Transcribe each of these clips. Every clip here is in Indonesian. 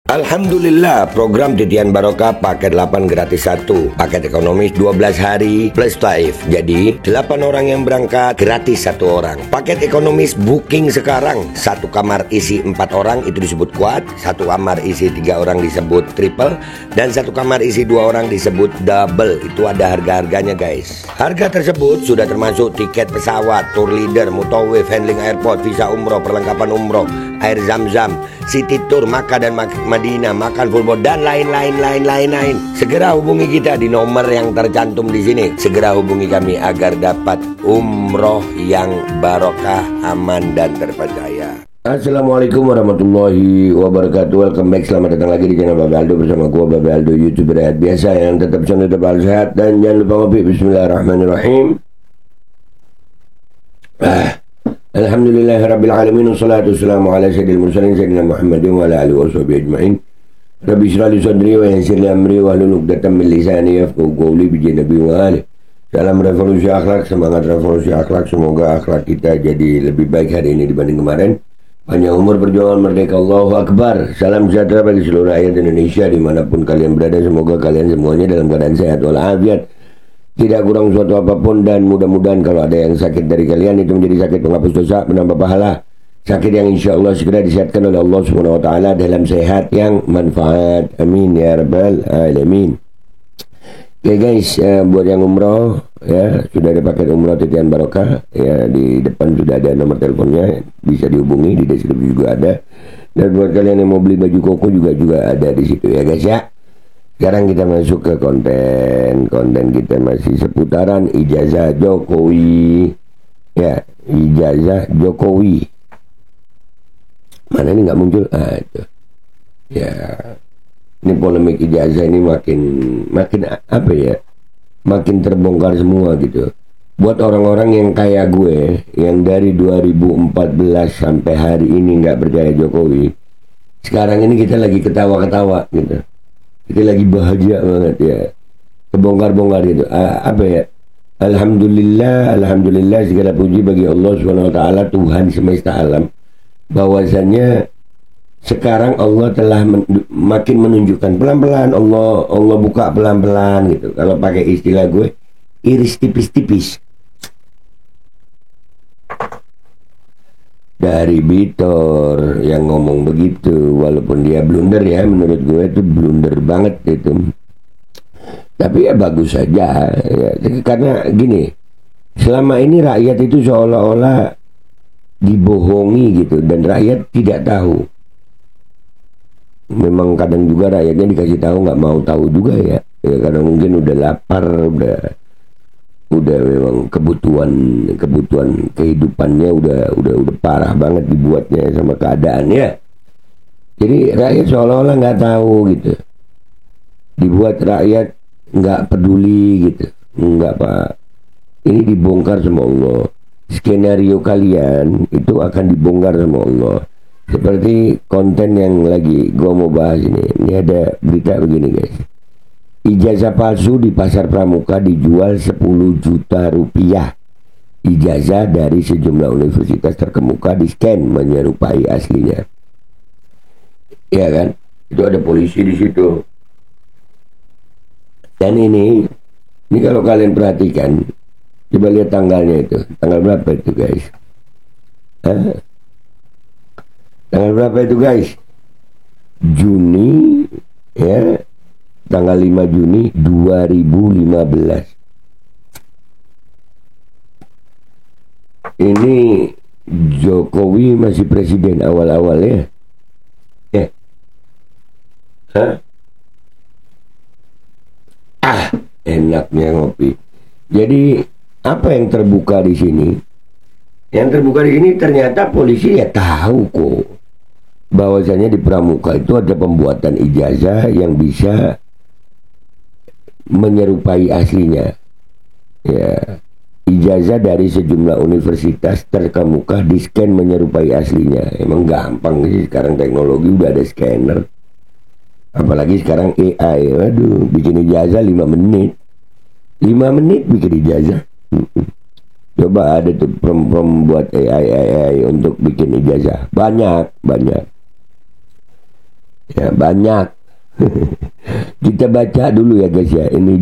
Alhamdulillah, program Titian Barokah paket 8 gratis 1, paket ekonomis 12 hari plus taif. Jadi 8 orang yang berangkat gratis 1 orang. Paket ekonomis booking sekarang, 1 kamar isi 4 orang itu disebut quad, 1 kamar isi 3 orang disebut triple, dan 1 kamar isi 2 orang disebut double. Itu ada harga-harganya guys. Harga tersebut sudah termasuk tiket pesawat, tour leader, mutawif, handling airport, visa umroh, perlengkapan umroh, air zam-zam, city tour, Makkah dan Madinah, makan full board, dan lain-lain. Segera hubungi kita di nomor yang tercantum di sini. Segera hubungi kami agar dapat umroh yang barokah, aman dan terpercaya. Assalamualaikum warahmatullahi wabarakatuh. Welcome back, selamat datang lagi di channel Babe Aldo bersama gua Babe Aldo, YouTuber rakyat biasa yang tetap channel tetap sehat, dan jangan lupa ngopi. Bismillahirrahmanirrahim. Alhamdulillahirabbil alamin, wassalatu wassalamu ala sayyidil mursalin sayyidina Muhammadin wa ala alihi washabihi ajmain. Rabbi shrah li sadri wa yassir li amri wahlul 'uqdatam min lisani yafqahu qawli bi nabi wa ali. Salam revolusi akhlak, semangat revolusi akhlak. Semoga akhlak kita jadi lebih baik hari ini dibanding kemarin. Panjang umur, perjuangan merdeka, Allahu Akbar. Salam sejahtera bagi seluruh rakyat Indonesia dimanapun kalian berada. Semoga kalian semuanya dalam keadaan sehat walafiat, tidak kurang suatu apapun, dan mudah-mudahan kalau ada yang sakit dari kalian itu menjadi sakit penghapus dosa, penambah pahala, sakit yang insya Allah segera disehatkan oleh Allah Subhanahu Wa Taala dalam sehat yang manfaat. Amin ya rabbal alamin. Oke guys, buat yang umroh ya, sudah ada paket umroh Titian Barokah ya, di depan sudah ada nomor teleponnya, bisa dihubungi, di deskripsi juga ada. Dan buat kalian yang mau beli baju koko juga ada di situ ya guys ya. Sekarang kita masuk ke konten kita masih seputaran ijazah Jokowi ya, ijazah Jokowi. Mana ini nggak muncul? Itu ya, ini polemik ijazah ini makin apa ya, makin terbongkar semua gitu. Buat orang-orang yang kayak gue, yang dari 2014 sampai hari ini nggak percaya Jokowi, sekarang ini kita lagi ketawa-ketawa gitu. Kita lagi bahagia banget ya, kebongkar-bongkar itu. Apa ya? Alhamdulillah segala puji bagi Allah SWT, Tuhan semesta alam, bahwasannya sekarang Allah telah makin menunjukkan pelan-pelan. Allah buka pelan-pelan gitu. Kalau pakai istilah gue, iris tipis-tipis. Dari Bitor yang ngomong begitu, walaupun dia blunder ya, menurut gue itu blunder banget itu. Tapi ya bagus saja ya, karena gini, selama ini rakyat itu seolah-olah dibohongi gitu, dan rakyat tidak tahu. Memang kadang juga rakyatnya dikasih tahu nggak mau tahu juga ya, karena mungkin udah lapar, udah memang kebutuhan kehidupannya udah parah banget dibuatnya sama keadaannya. Jadi rakyat seolah-olah nggak tahu gitu, dibuat rakyat nggak peduli gitu. Nggak pak, ini dibongkar sama Allah. Skenario kalian itu akan dibongkar sama Allah. Seperti konten yang lagi gua mau bahas ini ada berita begini guys. Ijazah palsu di pasar pramuka dijual 10 juta rupiah. Ijazah dari sejumlah universitas terkemuka di-scan menyerupai aslinya. Ya kan? Itu ada polisi di situ. Dan ini kalau kalian perhatikan, coba lihat tanggalnya itu. Tanggal berapa itu guys? Tanggal berapa itu guys? Juni ya. Tanggal 5 Juni 2015. Ini Jokowi masih presiden awal-awal ya. Enaknya ngopi. Jadi apa yang terbuka di sini? Yang terbuka di sini ternyata polisi ya tahu kok bahwasanya di pramuka itu ada pembuatan ijazah yang bisa menyerupai aslinya ya. Ijazah dari sejumlah universitas terkemuka di-scan menyerupai aslinya. Emang gampang sih sekarang, teknologi udah ada scanner, apalagi sekarang AI. Waduh, bikin ijazah 5 menit bikin ijazah. Coba ada tuh pembuat AI untuk bikin ijazah banyak. Ya, banyak. Kita baca dulu ya guys ya. Ini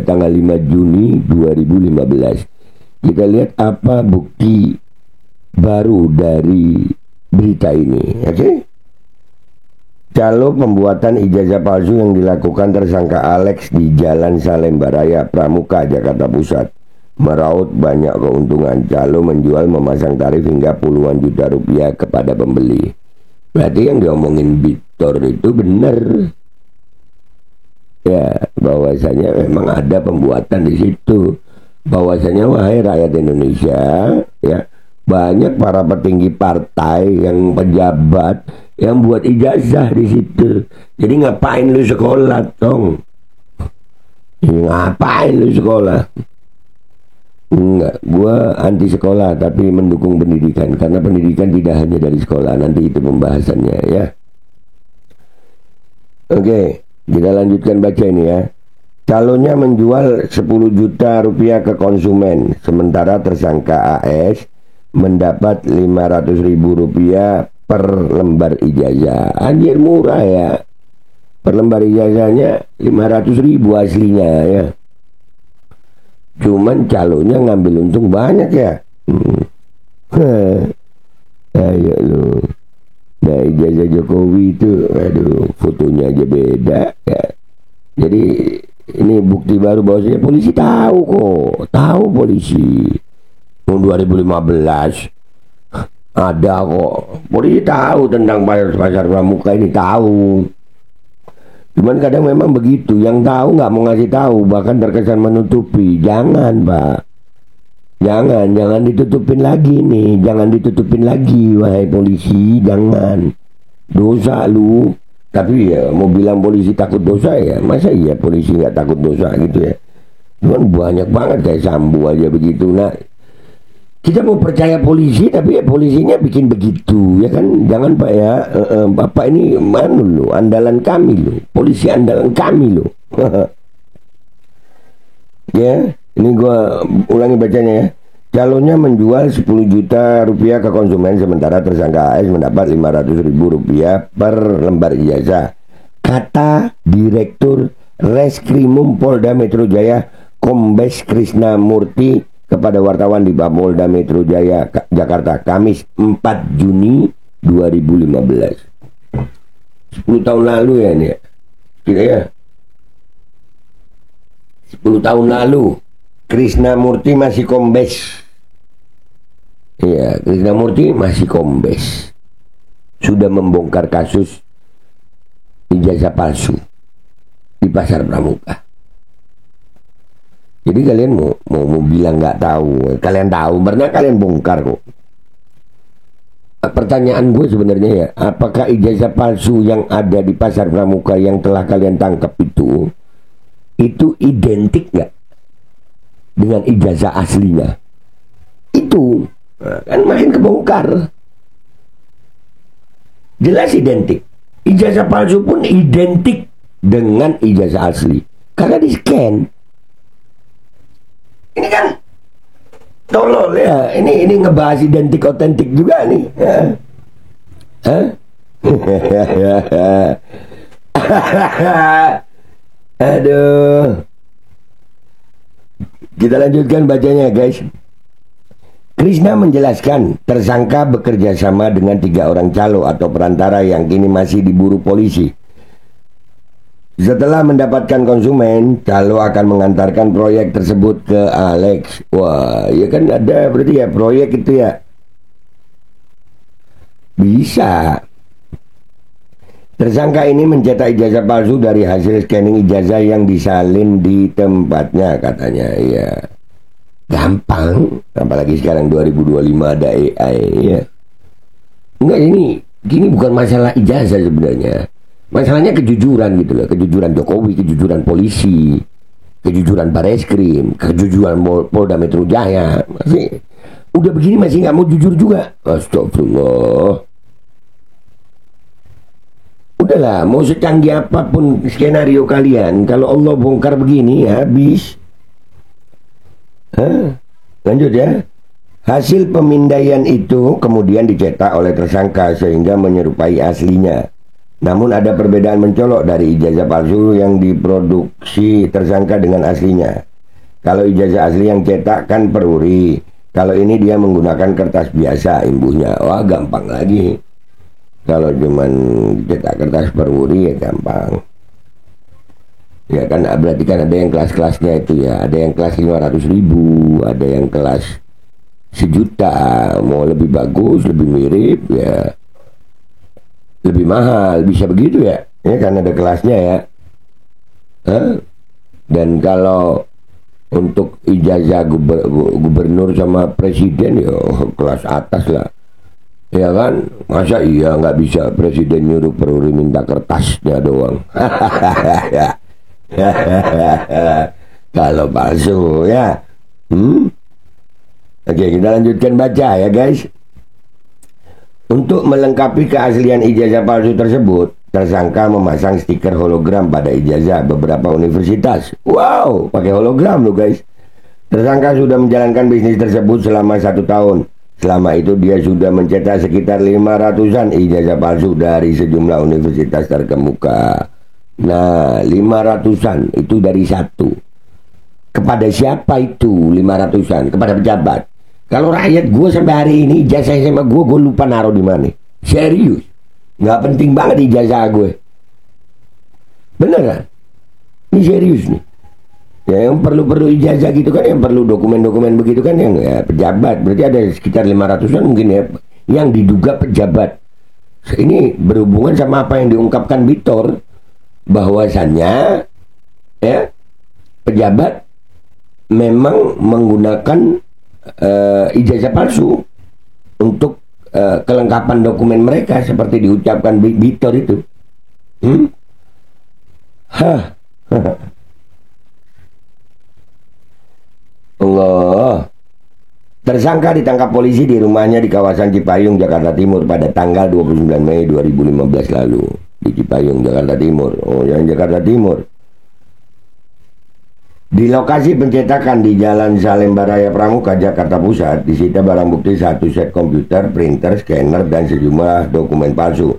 tanggal 5 Juni 2015. Kita lihat apa bukti baru dari berita ini. Oke? Calo pembuatan ijazah palsu yang dilakukan tersangka Alex di Jalan Salemba Raya, Pramuka, Jakarta Pusat meraup banyak keuntungan. Calo menjual memasang tarif hingga puluhan juta rupiah kepada pembeli. Berarti yang diomongin Victor itu benar. Ya, bahwasanya memang ada pembuatan di situ. Bahwasanya wahai rakyat Indonesia, ya, banyak para petinggi partai yang pejabat yang buat ijazah di situ. Jadi ngapain lu sekolah, Tong? Ngapain lu sekolah? Enggak, gua anti sekolah tapi mendukung pendidikan, karena pendidikan tidak hanya dari sekolah. Nanti itu pembahasannya ya. Oke, kita lanjutkan baca ini ya. Calonnya menjual 10 juta rupiah ke konsumen, sementara tersangka AS mendapat 500 ribu rupiah per lembar ijazah. Anjir, murah ya. Per lembar ijazahnya 500 ribu aslinya ya. Cuman calonnya ngambil untung banyak ya. Ayo lu. Nah, ijazah Jokowi itu, aduh, fotonya aja beda ya. Jadi ini bukti baru bahwasanya polisi tahu kok. Tahu polisi. Tahun 2015 ada kok. Polisi tahu tentang pasar pramuka ini, tahu. Cuman kadang memang begitu, yang tahu nggak mau ngasih tahu, bahkan terkesan menutupi. Jangan, Pak. Jangan ditutupin lagi nih, jangan ditutupin lagi, wahai polisi, jangan. Dosa lu. Tapi ya mau bilang polisi takut dosa ya, masa iya polisi nggak takut dosa gitu ya? Cuman banyak banget kayak Sambo aja begitu. Nah, kita mau percaya polisi tapi ya polisinya bikin begitu ya kan. Jangan Pak ya, Bapak ini andalan kami lo, polisi andalan kami lo. Ya, ini gua ulangi bacanya ya. Calonnya menjual 10 juta rupiah ke konsumen, sementara tersangka AS mendapat 500 ribu rupiah per lembar ijazah. Kata Direktur Reskrimum Polda Metro Jaya Kombes Krisna Murti kepada wartawan di Mapolda Metro Jaya, Jakarta, Kamis 4 Juni 2015. 10 tahun lalu ya ini ya. Kira ya. 10 tahun lalu Krisna Murti masih kombes. Iya, Krisna Murti masih kombes. Sudah membongkar kasus ijazah palsu di Pasar Pramuka. Jadi kalian mau bilang nggak tahu, kalian tahu, pernah kalian bongkar kok. Pertanyaan gue sebenarnya ya, apakah ijazah palsu yang ada di Pasar Pramuka yang telah kalian tangkap itu identik nggak dengan ijazah aslinya? Itu kan makin kebongkar. Jelas identik. Ijazah palsu pun identik dengan ijazah asli karena di scan. Ini kan tolol ya. Ini ngebahas identik otentik juga nih. Hah? Aduh. Kita lanjutkan bacanya guys. Krisna menjelaskan tersangka bekerja sama dengan 3 orang calo atau perantara yang kini masih diburu polisi. Setelah mendapatkan konsumen, calo akan mengantarkan proyek tersebut ke Alex. Wah, ya kan ada berarti ya proyek itu ya. Bisa. Tersangka ini mencetak ijazah palsu dari hasil scanning ijazah yang disalin di tempatnya katanya. Ya, gampang. Apalagi sekarang 2025 ada AI ya. Enggak, gini bukan masalah ijazah sebenarnya. Masalahnya kejujuran gitu loh. Kejujuran Jokowi, kejujuran polisi, kejujuran Bareskrim, kejujuran Polda Metro Jaya. Masih udah begini masih nggak mau jujur juga. Astagfirullah. Udahlah, mau secanggih apapun skenario kalian, kalau Allah bongkar begini ya habis. Lanjut ya. Hasil pemindaian itu kemudian dicetak oleh tersangka sehingga menyerupai aslinya. Namun ada perbedaan mencolok dari ijazah palsu yang diproduksi tersangka dengan aslinya. Kalau ijazah asli yang cetak kan peruri. Kalau ini dia menggunakan kertas biasa imbuhnya. Wah, gampang lagi. Kalau cuman cetak kertas peruri ya gampang. Ya kan berarti kan ada yang kelas-kelasnya itu ya. Ada yang kelas 500.000, ada yang kelas 1 juta. Mau lebih bagus, lebih mirip ya lebih mahal, bisa begitu ya. Ya kan ada kelasnya ya. Dan kalau untuk ijazah gubernur sama presiden ya kelas atas lah. Ya kan, masa iya nggak bisa presiden nyuruh peruri minta kertasnya doang. Kalau palsu ya. Oke, kita lanjutkan baca ya guys. Untuk melengkapi keaslian ijazah palsu tersebut, tersangka memasang stiker hologram pada ijazah beberapa universitas. Wow, pakai hologram loh guys. Tersangka sudah menjalankan bisnis tersebut selama 1 tahun. Selama itu dia sudah mencetak sekitar 500-an ijazah palsu dari sejumlah universitas terkemuka. Nah, 500-an itu dari satu. Kepada siapa itu 500-an? Kepada pejabat. Kalau rakyat gue sampai hari ini ijazah SMA gue lupa naruh di mana. Serius, nggak penting banget ijazah gue. Bener kan? Ini serius nih. Ya, yang perlu ijazah gitu kan, yang perlu dokumen-dokumen begitu kan, yang ya, pejabat. Berarti ada sekitar 500-an mungkin ya, yang diduga pejabat. Ini berhubungan sama apa yang diungkapkan Bitor, bahwasannya ya pejabat memang menggunakan ijazah palsu untuk kelengkapan dokumen mereka seperti diucapkan Bitor itu. Allah. Tersangka ditangkap polisi di rumahnya di kawasan Cipayung, Jakarta Timur pada tanggal 29 Mei 2015 lalu. Di Cipayung, Jakarta Timur. Oh, yang Jakarta Timur. Di lokasi pencetakan di Jalan Salemba Raya Pramuka, Jakarta Pusat, disita barang bukti 1 set komputer, printer, scanner, dan sejumlah dokumen palsu.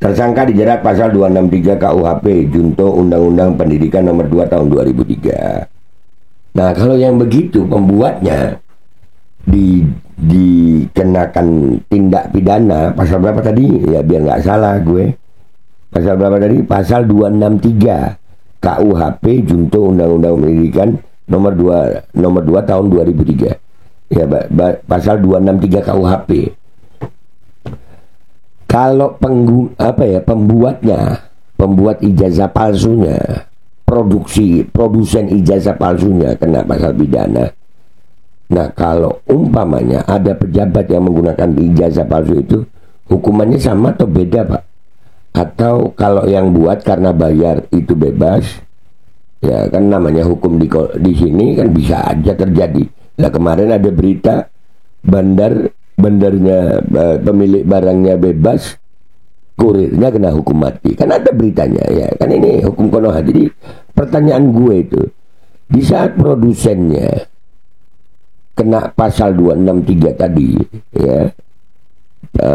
Tersangka dijerat pasal 263 KUHP, Junto Undang-Undang Pendidikan Nomor 2 Tahun 2003. Nah, kalau yang begitu pembuatnya dikenakan tindak pidana pasal berapa tadi? Ya biar nggak salah gue. Pasal berapa tadi? Pasal 263. KUHP Junto Undang-Undang Pendidikan nomor 2 tahun 2003. Ya, pasal 263 KUHP. Kalau pembuat ijazah palsunya, produsen ijazah palsunya kena pasal pidana. Nah, kalau umpamanya ada pejabat yang menggunakan ijazah palsu itu, hukumannya sama atau beda, Pak? Atau kalau yang buat karena bayar itu bebas, ya kan namanya hukum di sini kan bisa aja terjadi. Nah, kemarin ada berita bandarnya pemilik barangnya bebas, kurirnya kena hukum mati. Kan ada beritanya ya. Kan ini hukum Konoha. Jadi pertanyaan gue itu, di saat produsennya kena pasal 263 tadi ya,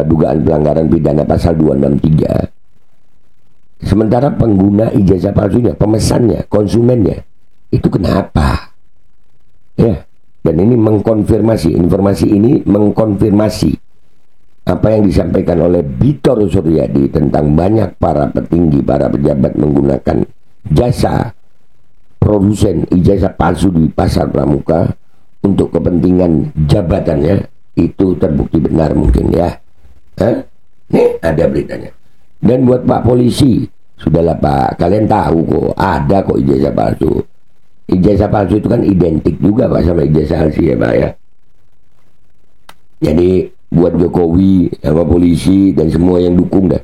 dugaan pelanggaran pidana pasal 263. Sementara pengguna ijazah palsunya, pemesannya, konsumennya, itu kenapa? Ya, dan ini mengkonfirmasi, informasi ini mengkonfirmasi apa yang disampaikan oleh Bitor Suryadi tentang banyak para petinggi, para pejabat menggunakan jasa produsen ijazah palsu di pasar pramuka untuk kepentingan jabatannya. Itu terbukti benar mungkin ya. Nih ada beritanya. Dan buat Pak Polisi, sudahlah Pak, kalian tahu kok, ada kok ijazah palsu. Ijazah palsu itu kan identik juga Pak sama ijazah asli ya Pak ya. Jadi buat Jokowi sama polisi dan semua yang dukung dah,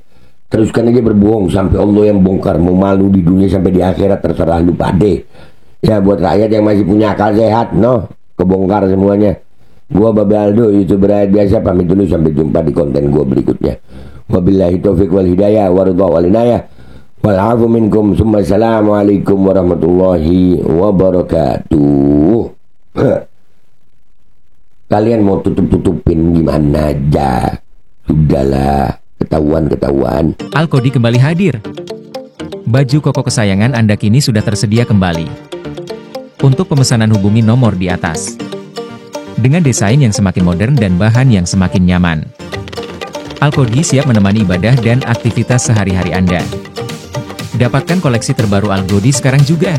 teruskan aja berbohong sampai Allah yang bongkar. Mau malu di dunia sampai di akhirat terserah lu pade. Ya buat rakyat yang masih punya akal sehat, kebongkar semuanya. Gua Babe Aldo, YouTuber rakyat biasa, pamit dulu, sampai jumpa di konten gua berikutnya. Wabillahi taufiq wal hidayah waridha wal inayah wal afu minkum. Assalamualaikum warahmatullahi wabarakatuh. Kalian mau tutup-tutupin gimana aja, sudahlah. ketahuan. Alkodi kembali hadir. Baju koko kesayangan Anda kini sudah tersedia kembali. Untuk pemesanan hubungi nomor di atas. Dengan desain yang semakin modern dan bahan yang semakin nyaman. Alkodi siap menemani ibadah dan aktivitas sehari-hari Anda. Dapatkan koleksi terbaru Alkodi sekarang juga.